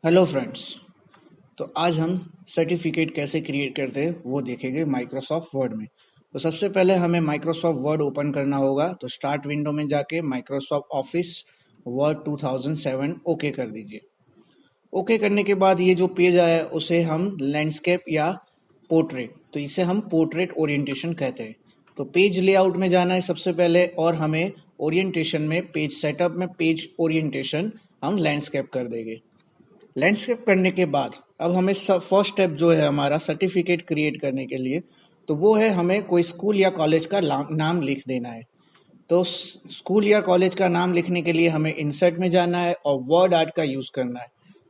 Hello friends. तो आज हम सर्टिफिकेट कैसे क्रिएट करते हैं वो देखेंगे माइक्रोसॉफ्ट वर्ड में। तो सबसे पहले हमें माइक्रोसॉफ्ट वर्ड ओपन करना होगा। तो स्टार्ट विंडो में जाके माइक्रोसॉफ्ट ऑफिस वर्ड 2007 ओके कर दीजिए। ओके करने के बाद ये जो पेज आया है उसे हम लैंडस्केप या पोर्ट्रेट, तो इसे हम पोर्ट्रेट ओरिएंटेशन कहते हैं। तो पेज लेआउट में जाना है सबसे पहले, और हमें ओरिएंटेशन में पेज सेटअप में पेज ओरिएंटेशन हम लैंडस्केप कर देंगे। लैंडस्केप करने के बाद अब हमें फर्स्ट स्टेप जो है हमारा सर्टिफिकेट क्रिएट करने के लिए, तो वो है हमें कोई स्कूल या कॉलेज का नाम लिख देना है। तो स्कूल या कॉलेज का नाम लिखने के लिए हमें इंसर्ट में जाना है और वर्ड आर्ट का यूज करना है।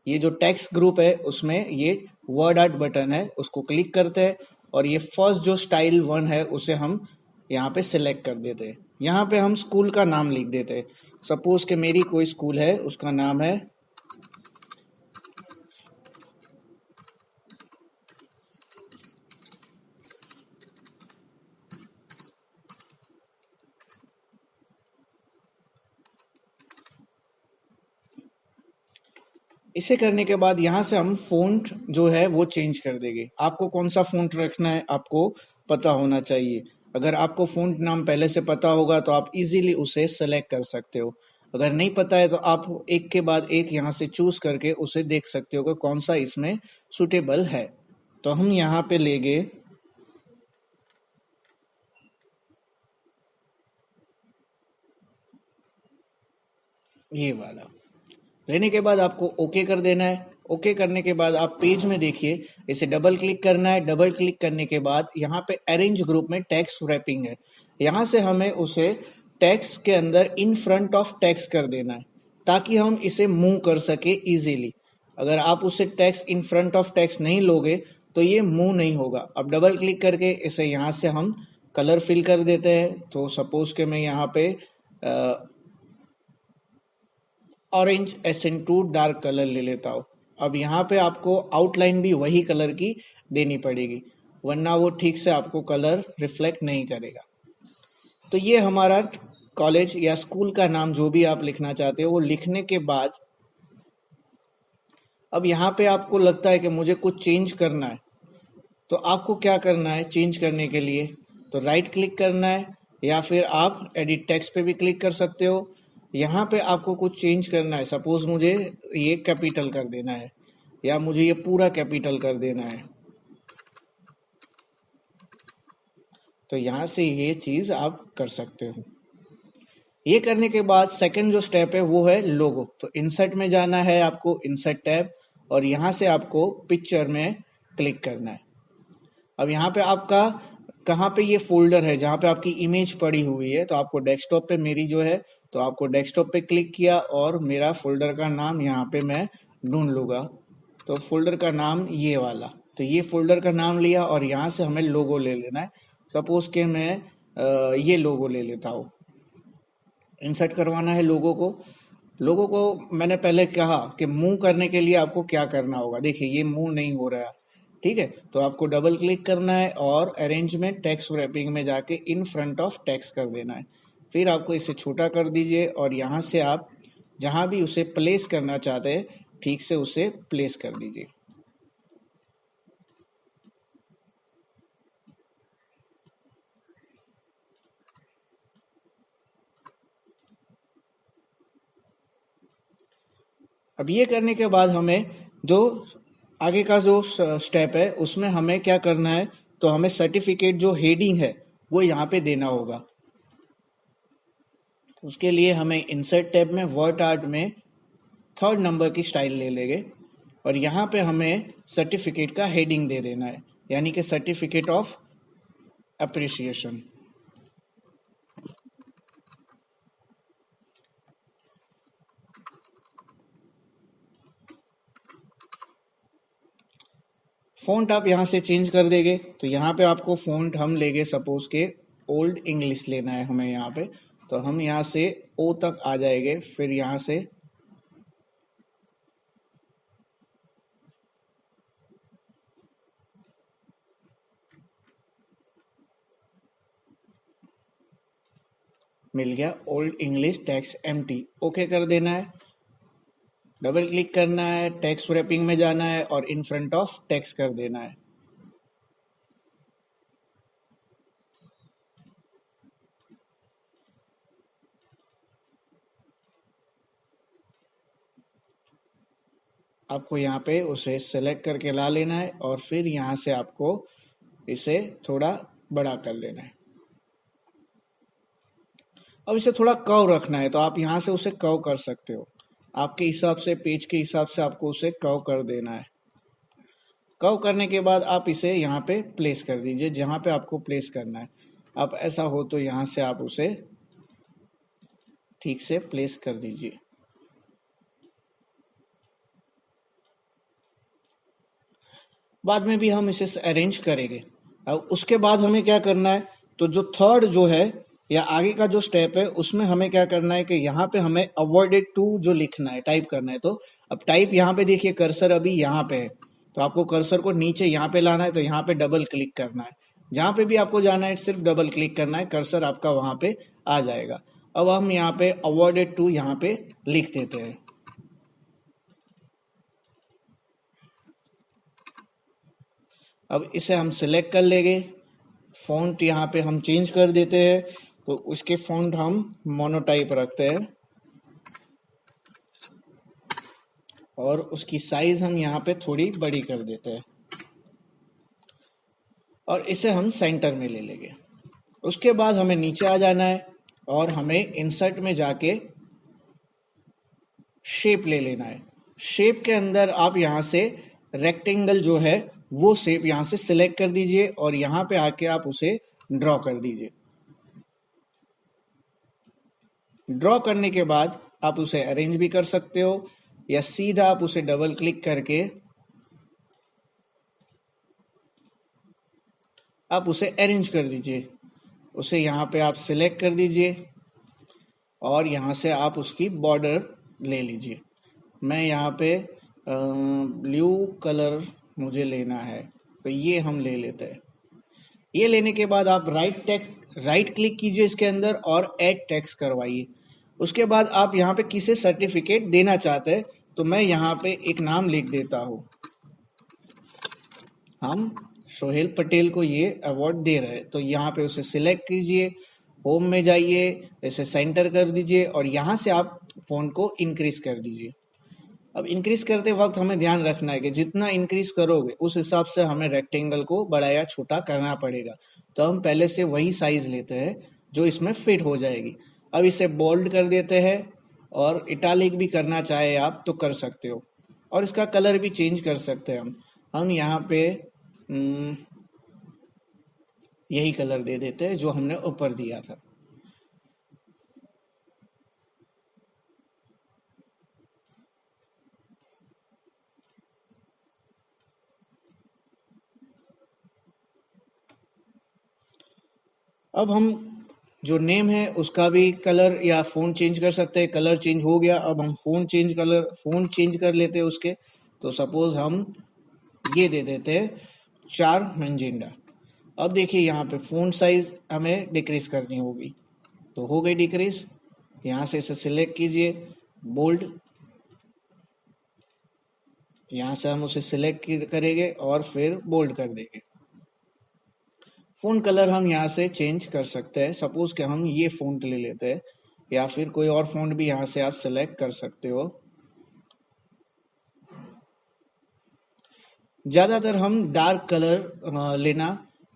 ये जो टेक्स्ट ग्रुप है उसमें ये वर्ड आर्ट बटन है, उसको क्लिक करते हैं और ये फर्स्ट जो स्टाइल 1 है उसे हम यहाँ पे सिलेक्ट कर देते हैं। यहाँ पे हम स्कूल का नाम लिख देते हैं। सपोज कि मेरी कोई स्कूल है, उसका नाम है, इसे करने के बाद यहाँ से हम फ़ॉन्ट जो है वो चेंज कर देंगे। आपको कौन सा फ़ॉन्ट रखना है आपको पता होना चाहिए। अगर आपको फ़ॉन्ट नाम पहले से पता होगा तो आप इजीली उसे सेलेक्ट कर सकते हो। अगर नहीं पता है तो आप एक के बाद एक यहाँ से चूज करके उसे देख सकते हो कि कौन सा इसमें सुटेबल है। तो हम यहाँ पे लेंगे ये वाला। लेने के बाद आपको ओके कर देना है। ओके करने के बाद आप पेज में देखिए, इसे डबल क्लिक करना है। डबल क्लिक करने के बाद यहाँ पे अरेंज ग्रुप में टेक्स्ट रैपिंग है, यहाँ से हमें उसे टेक्स्ट के अंदर इन फ्रंट ऑफ टेक्स्ट कर देना है ताकि हम इसे मूव कर सके इजीली। अगर आप उसे text in front of text नहीं लोगे तो ये मूव नहीं होगा। अब डबल क्लिक करके इसे यहाँ से हम कलर फिल कर देते हैं। तो सपोज के मैं यहाँ पे ऑरेंज एसेंटू डार्क कलर ले लेता हूँ। अब यहाँ पे आपको आउटलाइन भी वही कलर की देनी पड़ेगी, वरना वो ठीक से आपको कलर रिफ्लेक्ट नहीं करेगा। तो ये हमारा कॉलेज या स्कूल का नाम जो भी आप लिखना चाहते हो वो लिखने के बाद अब यहाँ पे आपको लगता है कि मुझे कुछ चेंज करना है, तो आपको क्या करना है चेंज करने के लिए? तो राइट क्लिक करना है या फिर आप एडिट टेक्स्ट पे भी क्लिक कर सकते हो। यहाँ पे आपको कुछ चेंज करना है। सपोज मुझे ये कैपिटल कर देना है या मुझे ये पूरा कैपिटल कर देना है, तो यहाँ से ये चीज आप कर सकते हो। ये करने के बाद सेकंड जो स्टेप है वो है लोगो। तो इंसर्ट में जाना है आपको, इंसर्ट टैब, और यहाँ से आपको पिक्चर में क्लिक करना है। अब यहाँ पे आपका कहाँ पे ये फोल्डर है जहाँ पे आपकी इमेज पड़ी हुई है, तो आपको डेस्कटॉप पे मेरी जो है, तो आपको डेस्कटॉप पे क्लिक किया और मेरा फोल्डर का नाम यहाँ पे मैं ढूंढ लूंगा। तो फोल्डर का नाम ये वाला, तो ये फोल्डर का नाम लिया और यहाँ से हमें लोगो ले लेना है। सपोज के मैं ये लोगो ले लेता हूँ। इंसर्ट करवाना है लोगो को। लोगों को मैंने पहले कहा कि मूव करने के लिए आपको क्या करना होगा। देखिए ये मूव नहीं हो रहा, ठीक है। तो आपको डबल क्लिक करना है और अरेंजमेंट टेक्स्ट रैपिंग में जाके इन फ्रंट ऑफ टेक्स्ट कर देना है। फिर आपको इसे छोटा कर दीजिए और यहाँ से आप जहाँ भी उसे प्लेस करना चाहते हैं ठीक से उसे प्लेस कर दीजिए। अब ये करने के बाद हमें जो आगे का जो स्टेप है उसमें हमें क्या करना है, तो हमें सर्टिफिकेट जो हेडिंग है वो यहाँ पे देना होगा। उसके लिए हमें इंसर्ट टैब में वर्ड आर्ट में थर्ड नंबर की स्टाइल ले लेंगे और यहाँ पे हमें सर्टिफिकेट का हेडिंग दे देना है, यानी कि सर्टिफिकेट ऑफ अप्रिसिएशन। फ़ॉन्ट आप यहाँ से चेंज कर देंगे। तो यहाँ पे आपको फ़ॉन्ट हम लेंगे, सपोज के ओल्ड इंग्लिश लेना है हमें यहाँ पे। तो हम यहाँ से ओ तक आ जाएंगे, फिर यहाँ से मिल गया old English text empty, okay कर देना है। डबल क्लिक करना है, टेक्स्ट रैपिंग में जाना है और इन फ्रंट ऑफ टेक्स्ट कर देना है। आपको यहाँ पे उसे सेलेक्ट करके ला लेना है और फिर यहाँ से आपको इसे थोड़ा बड़ा कर लेना है। अब इसे थोड़ा कर्व रखना है तो आप यहाँ से उसे कर्व कर सकते हो, आपके हिसाब से, पेज के हिसाब से आपको उसे कर्व कर देना है। कर्व करने के बाद आप इसे यहाँ पे प्लेस कर दीजिए जहाँ पे आपको प्लेस करना है। आप ऐसा हो तो यहाँ से आप उसे ठीक से प्लेस कर दीजिए। बाद में भी हम इसे अरेंज करेंगे। अब उसके बाद हमें क्या करना है, तो जो थर्ड जो है या आगे का जो स्टेप है उसमें हमें क्या करना है कि यहाँ पे हमें अवॉइडेड टू जो लिखना है, टाइप करना है। तो अब टाइप यहाँ पे देखिए, कर्सर अभी यहाँ पे है तो आपको कर्सर को नीचे यहाँ पे लाना है, तो यहाँ पे डबल क्लिक करना है। जहाँ पे भी आपको जाना है सिर्फ डबल क्लिक करना है, कर्सर आपका वहां पे आ जाएगा। अब हम यहाँ पे अवॉइडेड टू यहाँ पे लिख देते हैं। अब इसे हम सिलेक्ट कर लेंगे। फॉन्ट यहाँ पे हम चेंज कर देते हैं, तो उसके फॉन्ट हम मोनोटाइप रखते हैं और उसकी साइज हम यहाँ पे थोड़ी बड़ी कर देते हैं और इसे हम सेंटर में ले लेंगे। उसके बाद हमें नीचे आ जाना है और हमें इंसर्ट में जाके शेप ले लेना है। शेप के अंदर आप यहाँ से रेक्टेंगल जो है वो शेप यहाँ से सिलेक्ट कर दीजिए और यहाँ पे आके आप उसे ड्रॉ कर दीजिए। ड्रॉ करने के बाद आप उसे अरेंज भी कर सकते हो या सीधा आप उसे डबल क्लिक करके आप उसे अरेंज कर दीजिए। उसे यहाँ पे आप सिलेक्ट कर दीजिए और यहाँ से आप उसकी बॉर्डर ले लीजिए। मैं यहाँ पे ब्लू कलर मुझे लेना है तो ये हम ले लेते हैं। ये लेने के बाद आप राइट क्लिक कीजिए इसके अंदर और ऐड टेक्स्ट करवाइए। उसके बाद आप यहाँ पे किसे सर्टिफिकेट देना चाहते हैं, तो मैं यहाँ पे एक नाम लिख देता हूँ। हम सोहेल पटेल को ये अवार्ड दे रहे हैं, तो यहाँ पे उसे सिलेक्ट कीजिए, होम में जाइए, इसे सेंटर कर दीजिए और यहाँ से आप फोन को इंक्रीज कर दीजिए। अब इंक्रीज करते वक्त हमें ध्यान रखना है कि जितना इंक्रीज करोगे उस हिसाब से हमें रेक्टेंगल को बड़ा या छोटा करना पड़ेगा। तो हम पहले से वही साइज लेते हैं जो इसमें फिट हो जाएगी। अब इसे बोल्ड कर देते हैं और इटालिक भी करना चाहे आप तो कर सकते हो और इसका कलर भी चेंज कर सकते हैं हम यहाँ पे यही कलर दे देते हैं जो हमने ऊपर दिया था। अब हम जो नेम है उसका भी कलर या फोन चेंज कर सकते हैं। कलर चेंज हो गया, अब हम फोन चेंज कर लेते हैं उसके। तो सपोज हम ये दे देते हैं 4 मैजेंडा। अब देखिए यहाँ पे फोन साइज हमें डिक्रीज करनी होगी, तो हो गई डिक्रीज। यहाँ से इसे सिलेक्ट कीजिए, बोल्ड, यहाँ से हम उसे सिलेक्ट करेंगे और फिर बोल्ड कर देंगे। फोन कलर हम यहाँ से चेंज कर सकते हैं। सपोज कि हम ये फोंट ले लेते हैं या फिर कोई और फोंट भी यहाँ से आप सिलेक्ट कर सकते हो। ज्यादातर हम डार्क कलर लेना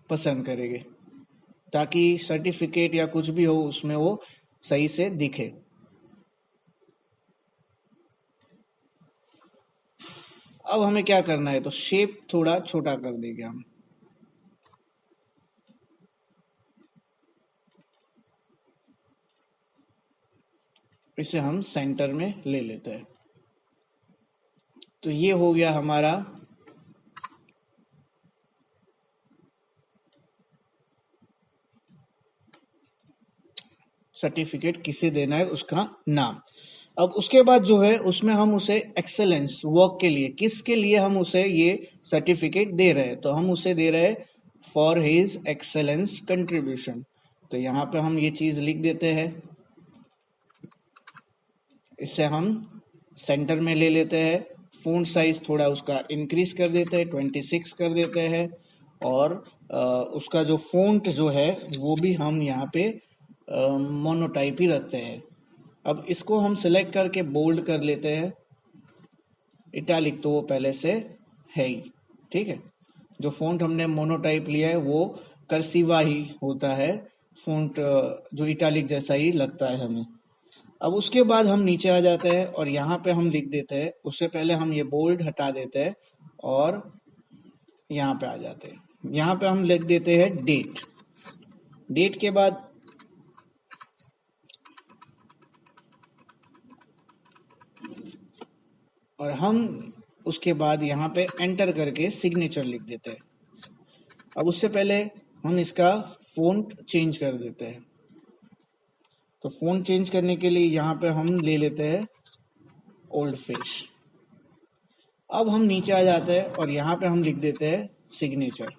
पसंद करेंगे ताकि सर्टिफिकेट या कुछ भी हो उसमें वो सही से दिखे। अब हमें क्या करना है, तो शेप थोड़ा छोटा कर देंगे हम। इसे हम सेंटर में ले लेते हैं। तो ये हो गया हमारा सर्टिफिकेट किसे देना है उसका नाम। अब उसके बाद जो है उसमें हम उसे एक्सेलेंस वर्क के लिए, किसके लिए हम उसे ये सर्टिफिकेट दे रहे हैं, तो हम उसे दे रहे हैं फॉर हिज एक्सेलेंस कंट्रीब्यूशन। तो यहाँ पे हम ये चीज लिख देते हैं। इसे हम सेंटर में ले लेते हैं, फ़ॉन्ट साइज थोड़ा उसका इंक्रीज कर देते हैं, 26 कर देते हैं, और उसका जो फ़ॉन्ट जो है वो भी हम यहाँ पे मोनोटाइप ही रखते हैं। अब इसको हम सिलेक्ट करके बोल्ड कर लेते हैं, इटैलिक तो वो पहले से है ही, ठीक है। जो फ़ॉन्ट हमने मोनोटाइप लिया है वो कर्सिवा ही होता है, फ़ॉन्ट जो इटैलिक जैसा ही लगता है हमें। अब उसके बाद हम नीचे आ जाते हैं और यहाँ पे हम लिख देते हैं, उससे पहले हम ये बोल्ड हटा देते हैं और यहाँ पे आ जाते हैं। यहाँ पे हम लिख देते हैं डेट। डेट के बाद और हम उसके बाद यहाँ पे एंटर करके सिग्नेचर लिख देते हैं। अब उससे पहले हम इसका फ़ॉन्ट चेंज कर देते हैं। तो फ़ॉन्ट चेंज करने के लिए यहाँ पे हम ले लेते हैं ओल्ड फेस। अब हम नीचे आ जाते हैं और यहाँ पे हम लिख देते हैं सिग्नेचर।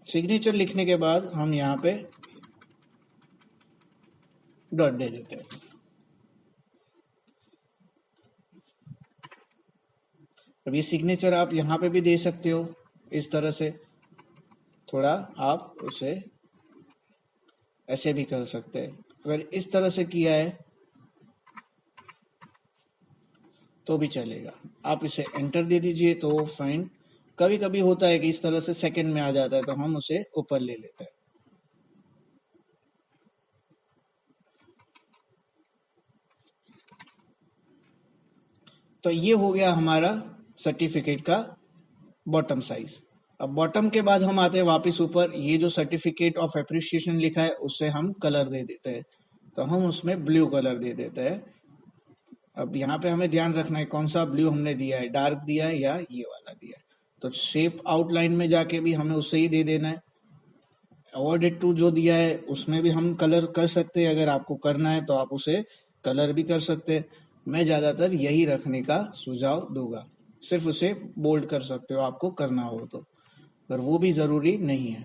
सिग्नेचर लिखने के बाद हम यहाँ पे डॉट दे देते हैं। अब ये सिग्नेचर आप यहाँ पे भी दे सकते हो, इस तरह से थोड़ा आप उसे ऐसे भी कर सकते हैं। अगर इस तरह से किया है तो भी चलेगा। आप इसे एंटर दे दीजिए तो फाइन। कभी कभी होता है कि इस तरह से सेकंड में आ जाता है, तो हम उसे ऊपर ले लेते हैं। तो ये हो गया हमारा सर्टिफिकेट का बॉटम साइज। अब बॉटम के बाद हम आते हैं वापस ऊपर। ये जो सर्टिफिकेट ऑफ एप्रिसिएशन लिखा है उससे हम कलर दे देते हैं, तो हम उसमें ब्लू कलर दे देते हैं। अब यहाँ पे हमें ध्यान रखना है कौन सा ब्लू हमने दिया है, डार्क दिया है या ये वाला दिया है। तो शेप आउटलाइन में जाके भी हमें उससे ही दे देना है। अवॉइडेड टू जो दिया है उसमें भी हम कलर कर सकते हैं, अगर आपको करना है तो आप उसे कलर भी कर सकते हैं। मैं ज़्यादातर यही रखने का सुझाव दूंगा। सिर्फ उसे बोल्ड कर सकते हो आपको करना हो तो, पर वो भी ज़रूरी नहीं है।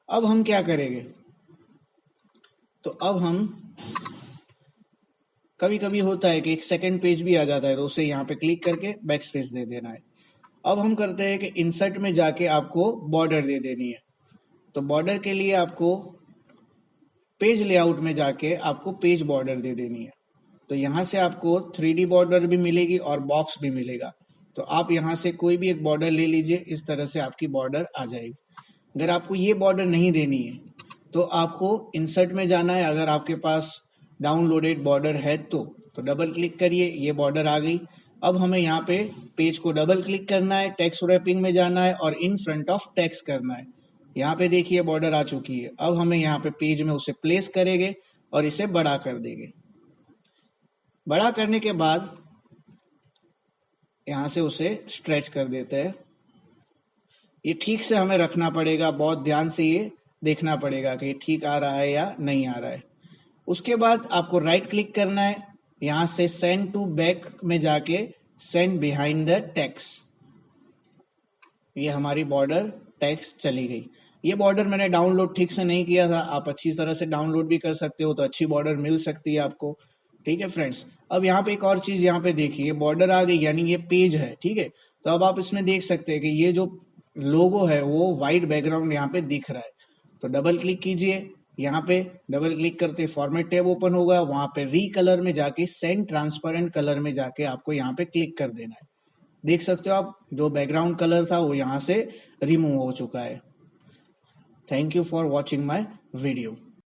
अब हम क्या करेंगे, तो अब हम कभी कभी होता है कि एक सेकंड पेज भी आ जाता है, तो उसे यहाँ पे क्लिक करके बैक स्पेस दे देना है। अब हम करते हैं कि इंसर्ट में जाके आपको बॉर्डर दे देनी है। तो बॉर्डर के लिए आपको पेज लेआउट में जाके आपको पेज बॉर्डर दे देनी है। तो यहाँ से आपको 3D बॉर्डर भी मिलेगी और बॉक्स भी मिलेगा। तो आप यहाँ से कोई भी एक बॉर्डर ले लीजिए, इस तरह से आपकी बॉर्डर आ जाएगी। अगर आपको ये बॉर्डर नहीं देनी है तो आपको इंसर्ट में जाना है। अगर आपके पास डाउनलोडेड बॉर्डर है तो डबल क्लिक करिए, ये बॉर्डर आ गई। अब हमें यहाँ पे पेज को डबल क्लिक करना है, टेक्स्ट रैपिंग में जाना है और इन फ्रंट ऑफ टेक्स्ट करना है। यहाँ पे देखिए बॉर्डर आ चुकी है। अब हमें यहाँ पे पेज में उसे प्लेस करेंगे और इसे बड़ा कर देंगे। बड़ा करने के बाद यहाँ से उसे स्ट्रेच कर देते हैं। ये ठीक से हमें रखना पड़ेगा, बहुत ध्यान से ये देखना पड़ेगा कि ठीक आ रहा है या नहीं आ रहा है। उसके बाद आपको राइट क्लिक करना है, यहाँ से सेंड टू बैक में जाके सेंड बिहाइंड द टेक्स्ट। ये हमारी बॉर्डर टेक्स्ट चली गई। ये बॉर्डर मैंने डाउनलोड ठीक से नहीं किया था, आप अच्छी तरह से डाउनलोड भी कर सकते हो, तो अच्छी बॉर्डर मिल सकती है आपको। ठीक है फ्रेंड्स। अब यहाँ पे एक और चीज यहाँ पे देखिए, बॉर्डर आ गई यानी ये पेज है, ठीक है। तो अब आप इसमें देख सकते हैं कि ये जो लोगो है वो व्हाइट बैकग्राउंड यहाँ पे दिख रहा है। तो डबल क्लिक कीजिए, यहाँ पे डबल क्लिक करते फॉर्मेट टैब ओपन होगा, वहां पे री कलर में जाके सेंड ट्रांसपेरेंट कलर में जाके आपको यहाँ पे क्लिक कर देना है। देख सकते हो आप, जो बैकग्राउंड कलर था वो यहाँ से रिमूव हो चुका है। Thank you for watching my video.